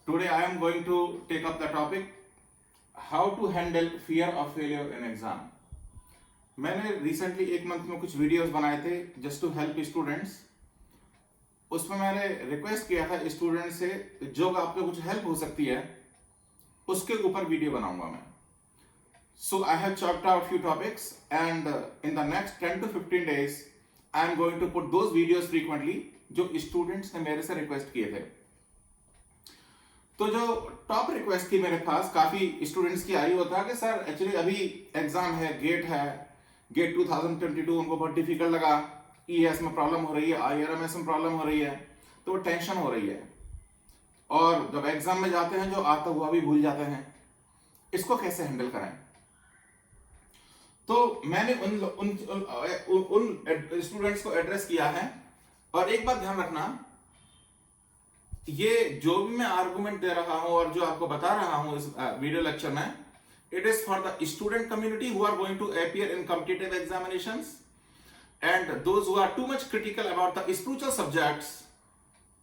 Today I am going to take up the topic how to handle fear of failure in exam. मैंने recently एक month में कुछ videos बनाए थे just to help students. उसमें मैंने रिक्वेस्ट किया था स्टूडेंट से जो आपको कुछ हेल्प हो सकती है उसके ऊपर वीडियो बनाऊंगा मैं. So I have chopped out few topics and in the next 10 to 15 days I am going to put those videos frequently जो स्टूडेंट्स ने मेरे से रिक्वेस्ट किए थे. तो जो टॉप रिक्वेस्ट थी मेरे पास काफी स्टूडेंट्स की आई होता है कि सर एक्चुअली अभी एग्जाम है, गेट 2022 उनको बहुत डिफिकल्ट लगा, ईएस में प्रॉब्लम हो रही है, आईआरएमएस में प्रॉब्लम हो रही है, तो वो टेंशन हो रही है और जब एग्जाम में जाते हैं जो आता हुआ भी भूल जाते हैं. इसको कैसे हैंडल करें? तो मैंने उन स्टूडेंट्स को एड्रेस किया है. और एक बात ध्यान रखना, ये जो भी मैं आर्गुमेंट दे रहा हूं और जो आपको बता रहा हूं इस वीडियो लेक्चर में, it is for the student community who are going to appear in competitive examinations and those who are too much critical about the spiritual subjects,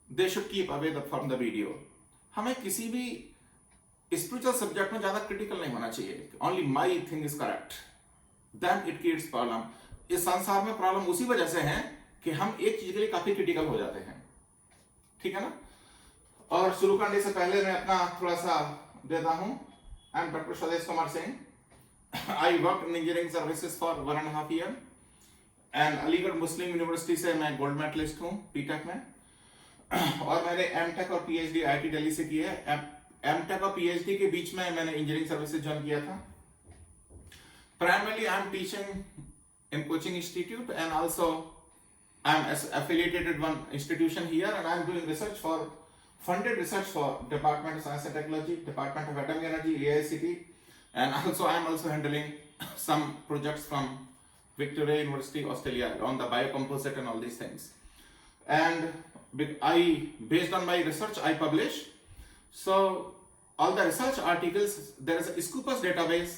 they should keep away from the video. हमें किसी भी spiritual subject में ज्यादा critical नहीं होना चाहिए. Only my thing is correct. Then it creates problem. इस संसार में प्रॉब्लम उसी वजह से है कि हम एक चीज के लिए काफी क्रिटिकल हो जाते हैं. ठीक है ना? और शुरू करने से पहले मैं अपना थोड़ा सा देता हूं. आई एम डॉक्टर स्वदेश Kumar Singh. I work in engineering services for 1.5 year and Aligarh Muslim university से मैं गोल्ड मेडलिस्ट हूं बीटेक में. और मैंने एमटेक और पीएचडी आईआईटी दिल्ली से की है. एमटेक और पीएचडी के बीच में मैंने इंजीनियरिंग सर्विसेज ज्वाइन किया था. Primarily I am teaching in coaching institute and also I am affiliated with one institution here and I am doing research for funded research for Department of Science and Technology, Department of Atomic Energy, AICT, and also I am also handling some projects from Victoria University, Australia on the biocomposite and all these things. And based on my research, I publish. So all the research articles, there is a Scopus database.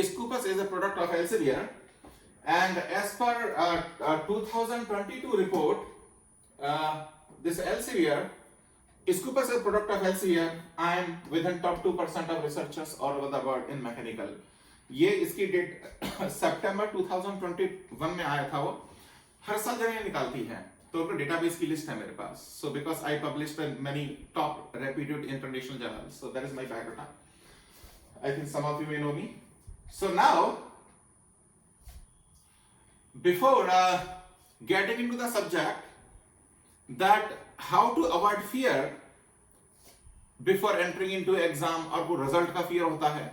Scopus is a product of Elsevier. And as per 2022 report, this Elsevier, Scopus is a product of Elsevier. I am within top 2% of researchers all over the world in mechanical. ये इसकी date सितंबर 2021 में आया था. वो हर साल जगह निकालती है, तो उनका डेटाबेस की लिस्ट है मेरे पास. So because I published in many top reputed international journals, so that is my background. I think some of you may know me. So now, before getting into the subject, that how to avoid fear before entering into exam, और वो result का fear होता है,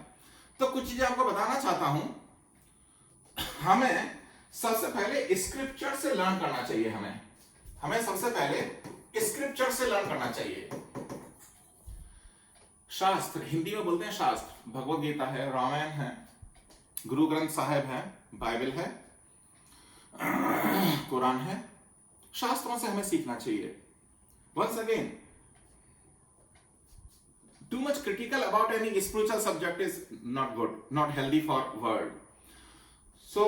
तो कुछ चीजें आपको बताना चाहता हूं. हमें सबसे पहले स्क्रिप्चर से लर्न करना चाहिए. हमें सबसे पहले स्क्रिप्चर से लर्न करना चाहिए. शास्त्र, हिंदी में बोलते हैं शास्त्र. भगवद गीता है, रामायण है, गुरु ग्रंथ साहिब है, बाइबल है, कुरान है. शास्त्रों से हमें सीखना चाहिए. Once again, too much critical about any spiritual subject is not good, not healthy for world. So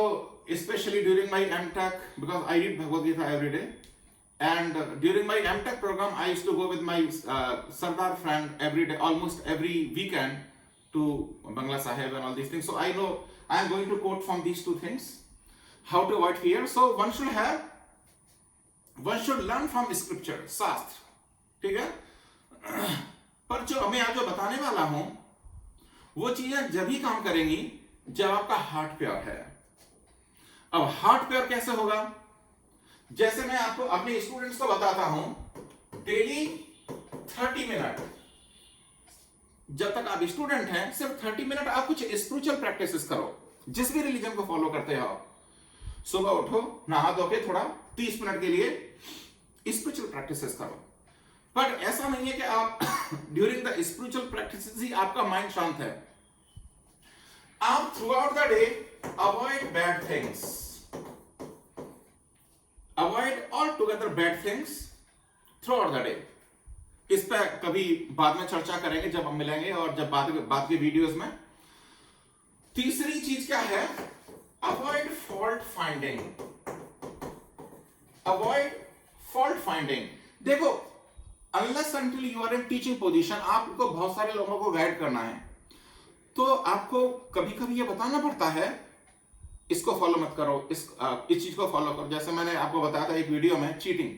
especially during my MTech, because I read Bhagavad Gita every day, and during my MTech program I used to go with my Sardar friend every day, almost every weekend, to Bangla Sahib and all these things. So I know I am going to quote from these two things, how to avoid fear. So one should learn from scripture, शास्त्र. ठीक है? पर जो मैं आज जो बताने वाला हूं वो चीजें जब ही काम करेंगी जब आपका हार्ट प्योर है. अब हार्ट प्योर कैसे होगा? जैसे मैं आपको अपने स्टूडेंट्स को बताता हूं, डेली 30 मिनट, जब तक आप स्टूडेंट हैं सिर्फ 30 मिनट आप कुछ स्पिरिचुअल प्रैक्टिसेस करो. जिस भी रिलीजन को फॉलो करते हो, सुबह उठो, नहा धो के थोड़ा 30 मिनट के लिए स्पिरिचुअल प्रैक्टिसेस करो. पर ऐसा नहीं है कि आप ड्यूरिंग द स्पिरिचुअल प्रैक्टिसेस ही आपका माइंड शांत है. आप through out the day avoid bad things, avoid all together bad things through out the day. इस पर कभी बाद में चर्चा करेंगे जब हम मिलेंगे और जब बाद के वीडियोस में. तीसरी चीज क्या है? Avoid fault finding. Avoid fault finding. देखो, unless until you are in teaching position, आपको बहुत सारे लोगों को गाइड करना है, तो आपको कभी कभी ये बताना पड़ता है इसको फॉलो मत करो, इस चीज को फॉलो करो। जैसे मैंने आपको बताया था एक वीडियो में, चीटिंग,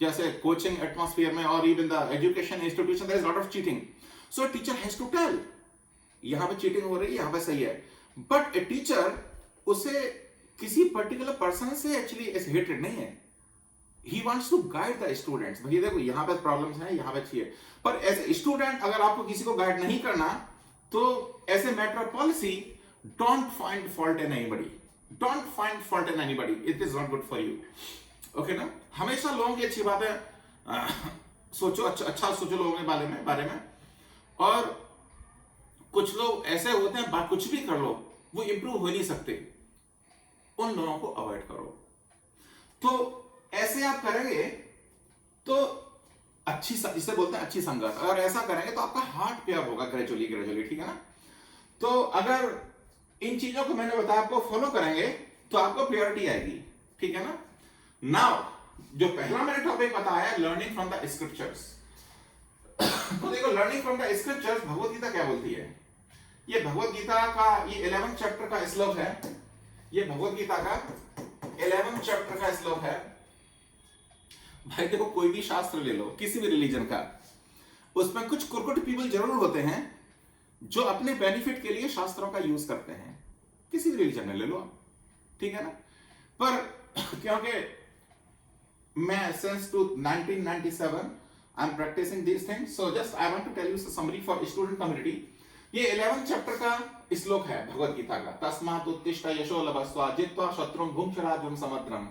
जैसे कोचिंग एटमॉस्फेयर में और even the education institution there is lot of cheating, so teacher has to tell यहां पे चीटिंग हो रही है, यहां पे सही है। बट ए टीचर उसे किसी पर्टिकुलर पर्सन से एक्चुअली ऐसे हेटेड नहीं है, he wants to guide the students। भैया देखो यहाँ पे प्रॉब्लम्स हैं, यहाँ पे चाहिए, पर एज ए स्टूडेंट अगर आपको किसी को गाइड नहीं करना, तो as a matter of policy don't find fault in anybody, don't find fault in anybody, it is not good for you. Okay ना, हमेशा लोगों की अच्छी बातें सोचो, अच्छा सोचो लोगों के बारे में। और कुछ लोग ऐसे होते हैं, बात कुछ भी कर लो वो इंप्रूव हो नहीं सकते, उन लोगों को अवॉइड करो। तो ऐसे आप करेंगे तो अच्छी, इसे बोलते हैं अच्छी संगत। अगर ऐसा करेंगे तो आपका हार्ट प्योर होगा ग्रेजुअली, ठीक है ना। तो अगर इन चीजों को मैंने बताया आपको फॉलो करेंगे तो आपको प्योरिटी आएगी, ठीक है ना। नाउ जो पहला मैंने टॉपिक बताया, लर्निंग फ्रॉम द स्क्रिप्चर्स। तो देखो, learning from the scriptures, Bhagavad Gita क्या बोलती है? ये भगवत गीता का ये 11th चैप्टर का श्लोक है, ये भगवत गीता का 11th चैप्टर का श्लोक है। भाई देखो, कोई भी शास्त्र ले लो, किसी भी रिलीजन का, उसमें कुछ कुरकुट पीपल जरूर होते हैं जो अपने बेनिफिट के लिए शास्त्रों का यूज करते हैं, किसी भी रिलीजन में ले लो आप, ठीक है ना। पर क्योंकि मैं since 1997 I am practising this things, so just I want to tell you summary for student community. ये 11th चैप्टर का श्लोक है भगवत गीता का, तस्मात् उत्तिष्ठ यशो लभस्व जित्वा शत्रुं भुङ्क्ष्व राज्यं समग्रम्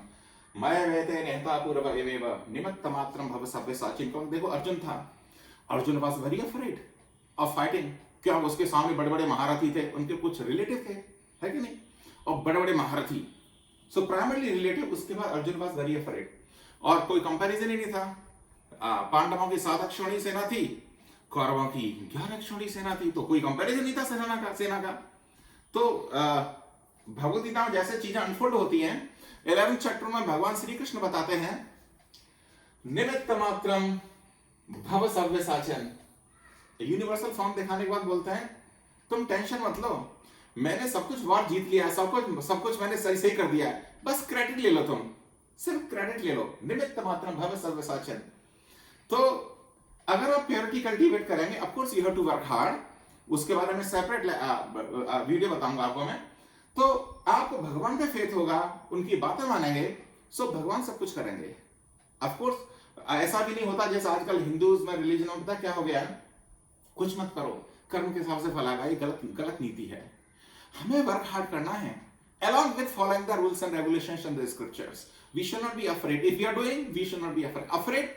मया वेते नेता पूर्व एवेव निमित्त मात्रम भव सव्यसाचिन। देखो, अर्जुन था, Arjun was very afraid of fighting. क्या उसके सामने बड़े बड़े महारथी थे, उनके कुछ रिलेटिव थे, है कि नहीं, और बड़े बड़े महारथी, सो प्राइमरली रिलेटिव। उसके बाद अर्जुन वाज वेरी अफ्रेड, और कोई कंपैरिजन ही नहीं था। पांडवों की 7 अक्षौणी सेना थी, कौरवों की 11 अक्षौणी सेना थी, तो कोई कंपैरिजन नहीं था सेना का। तो भगवद गीता में जैसे चीजें अनफोल्ड होती हैं, 11th चैप्टर में भगवान श्री कृष्ण बताते हैं, निमित्त मात्रम भव सव्यसाचन। यूनिवर्सल फॉर्म दिखाने के बाद बोलते हैं, तुम टेंशन मत लो, मैंने सब कुछ वार जीत लिया, सब कुछ मैंने सही कर दिया है, बस क्रेडिट ले लो, तुम सिर्फ क्रेडिट ले लो। निमित्त मात्रम भव सव्यसाचन। तो अगर आप प्योरिटी कल्टीवेट करेंगे, of course you have to work hard, उसके बारे में सेपरेट वीडियो बताऊंगा आपको मैं। तो आपको भगवान पे फेथ होगा, उनकी बातें मानेंगे, सो भगवान सब कुछ करेंगे। ऑफ कोर्स ऐसा भी नहीं होता जैसे आजकल हिंदूज में, रिलीजन में पता क्या हो गया है, कुछ मत करो, कर्म के हिसाब से फल आएगा, ये गलत नीति है। हमें वर्क हार्ड करना है, along with following the rules and regulations and the scriptures. We should not be afraid. If we are doing, we should not be afraid.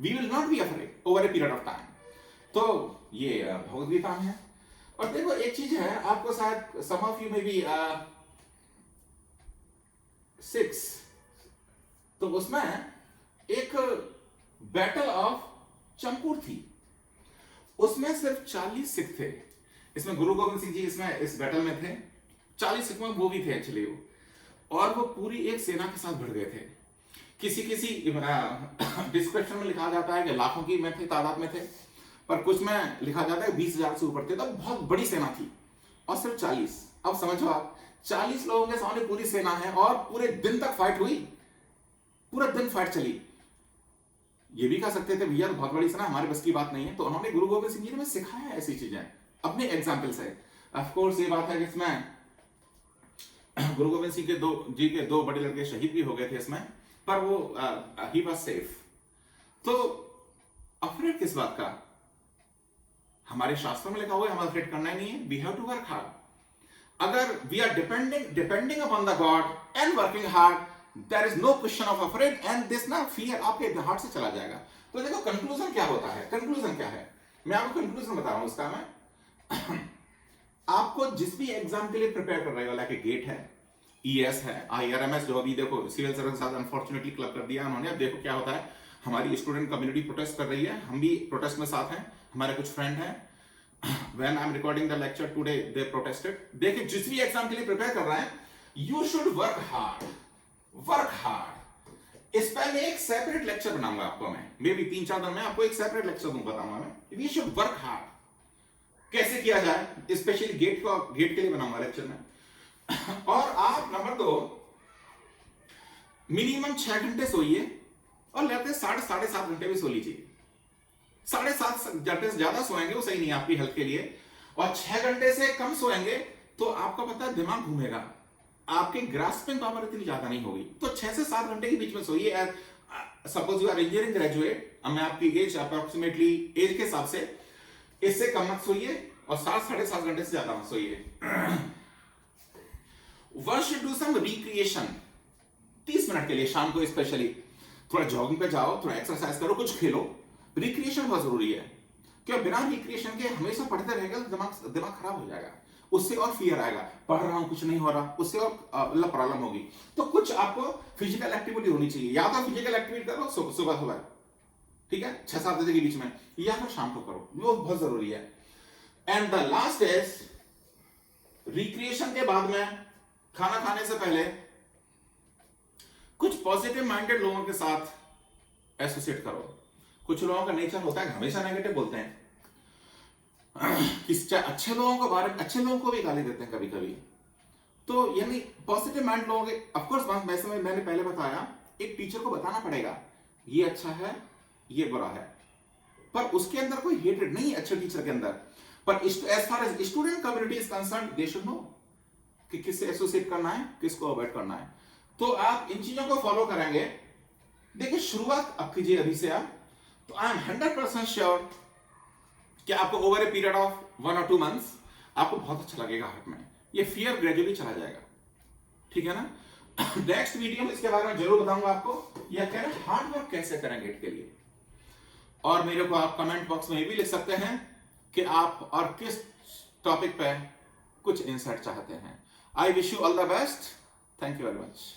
We will not be afraid over a period of time. तो ये भगवद गीता में है। और देखो, एक चीज है, आपको शायद some of you may be 6, तो उसमें एक बैटल ऑफ चंपूर थी, उसमें सिर्फ 40 सिख थे। इसमें गुरु गोविंद सिंह जी इसमें इस बैटल में थे, 40 सिख में वो भी थे एक्चुअली वो, और वो पूरी एक सेना के साथ भिड़ गए थे। किसी डिस्क्रिप्शन में लिखा जाता है कि लाखों की में थे, तादाद में थे, पर कुछ में लिखा जाता है 20,000 से ऊपर थे। तो बहुत बड़ी सेना थी, और सिर्फ 40। अब समझो आप, 40 लोगों के सामने पूरी सेना है, और पूरे दिन तक फाइट हुई, पूरा दिन फाइट चली। ये भी कह सकते थे भैया बहुत बड़ी सेना, हमारे बस की बात नहीं है। तो उन्होंने गुरु गोविंद सिंह जी ने सिखाया ऐसी चीजें अपने एग्जाम्पल से। ऑफ कोर्स ये बात है कि इसमें गुरु गोविंद सिंह जी के 2 बड़े लड़के शहीद भी हो गए थे इसमें, पर वो ही वाज सेफ। तो अफ्रेड किस बात का? हमारे शास्त्रों में लिखा हुआ है हमें अफ्रेड करना ही नहीं है, we have to work hard. अगर we are depending upon the god and working hard, there is no question of afraid, and this ना फियर आपके हार्ट से चला जाएगा। तो देखो, कंक्लूजन क्या होता है, कंक्लूजन क्या है, मैं आपको कंक्लूजन बता रहा हूं उसका। मैं आपको जिस भी एग्जाम के लिए प्रिपेयर कर रहे हो, लाइक गेट है, ईएस है, IRMS, जो अभी देखो सिविल सर्विस के साथ अनफॉर्चुनेटली क्लब कर दिया उन्होंने। अब देखो क्या होता है, हमारी स्टूडेंट कम्युनिटी प्रोटेस्ट कर रही है, हम भी प्रोटेस्ट में साथ हैं, हमारे कुछ फ्रेंड हैं। When I'm recording the lecture today, they protested. देखिए, जिस भी एग्जाम के लिए प्रिपेयर कर रहे हैं, you should work hard. Work hard. इस पर मैं एक सेपरेट लेक्चर बनाऊंगा आपको, मैं मे भी 3-4 दिन में आपको एक सेपरेट लेक्चर दूंगा, बताऊंगा मैं वी शुड वर्क हार्ड कैसे किया जाए, स्पेशली गेट के लिए बनाऊंगा लेक्चर में। और आप नंबर 2 मिनिमम 6 घंटे सोइए और लेते 7.5 घंटे भी सो लीजिए। 7.5 घंटे से ज्यादा सोएंगे वो सही नहीं है आपकी हेल्थ के लिए, और 6 घंटे से कम सोएंगे तो आपका पता है दिमाग घूमेगा, आपकी ग्रास्पिंग पावर इतनी ज्यादा नहीं होगी। तो 6 से 7 घंटे के बीच में सोइए। Suppose you are engineering graduate, मैं आपकी एज अप्रोक्सीमेटली एज के हिसाब से इससे कम मत सोइए और 7-7.5 घंटे से ज्यादा मत सोइए। One should do some recreation 30 minute के लिए शाम को, स्पेशली थोड़ा जॉगिंग पे जाओ, थोड़ा एक्सरसाइज करो, कुछ खेलो। रिक्रिएशन बहुत जरूरी है, क्यों बिना रिक्रिएशन के हमेशा पढ़ते रहेगा तो दिमाग खराब हो जाएगा, उससे और फियर आएगा, पढ़ रहा हूं कुछ नहीं हो रहा, उससे और प्रॉब्लम होगी। तो कुछ आपको फिजिकल एक्टिविटी होनी चाहिए, या तो फिजिकल एक्टिविटी करो सुबह, ठीक है 6-7 बजे के बीच में, या फिर शाम को करो, वो बहुत जरूरी है। And the last is recreation के बाद में खाना खाने से पहले कुछ पॉजिटिव माइंडेड लोगों के साथ एसोसिएट करो। कुछ लोगों का नेचर होता है हमेशा नेगेटिव बोलते हैं, अच्छे लोगों के बारे में, अच्छे लोगों को भी गाली देते हैं कभी कभी। तो यानी पॉजिटिव माइंड लोगों के, ऑफकोर्स मैंने पहले बताया, एक टीचर को बताना पड़ेगा ये अच्छा है ये बुरा है, पर उसके अंदर कोई हेट्रेड नहीं है अच्छे टीचर के अंदर। पर as far as student community is concern, they should know कि किससे एसोसिएट करना है, किसको अवॉइड करना है। तो आप इन चीजों को फॉलो करेंगे। देखिए शुरुआत अब कीजिए अभी से आप, तो आई एम 100% श्योर कि आपको over a period of 1 or 2 months आपको बहुत अच्छा लगेगा हार्ट में, ये फियर ग्रेजुअली चला जाएगा, ठीक है ना। नेक्स्ट वीडियो में इसके बारे में जरूर बताऊंगा आपको, या कह रहे हार्ड वर्क कैसे करें गेट के लिए। और मेरे को आप कमेंट बॉक्स में ये भी लिख सकते हैं कि आप और किस टॉपिक पे कुछ इंसाइट चाहते हैं। I wish you all the best, thank you very much.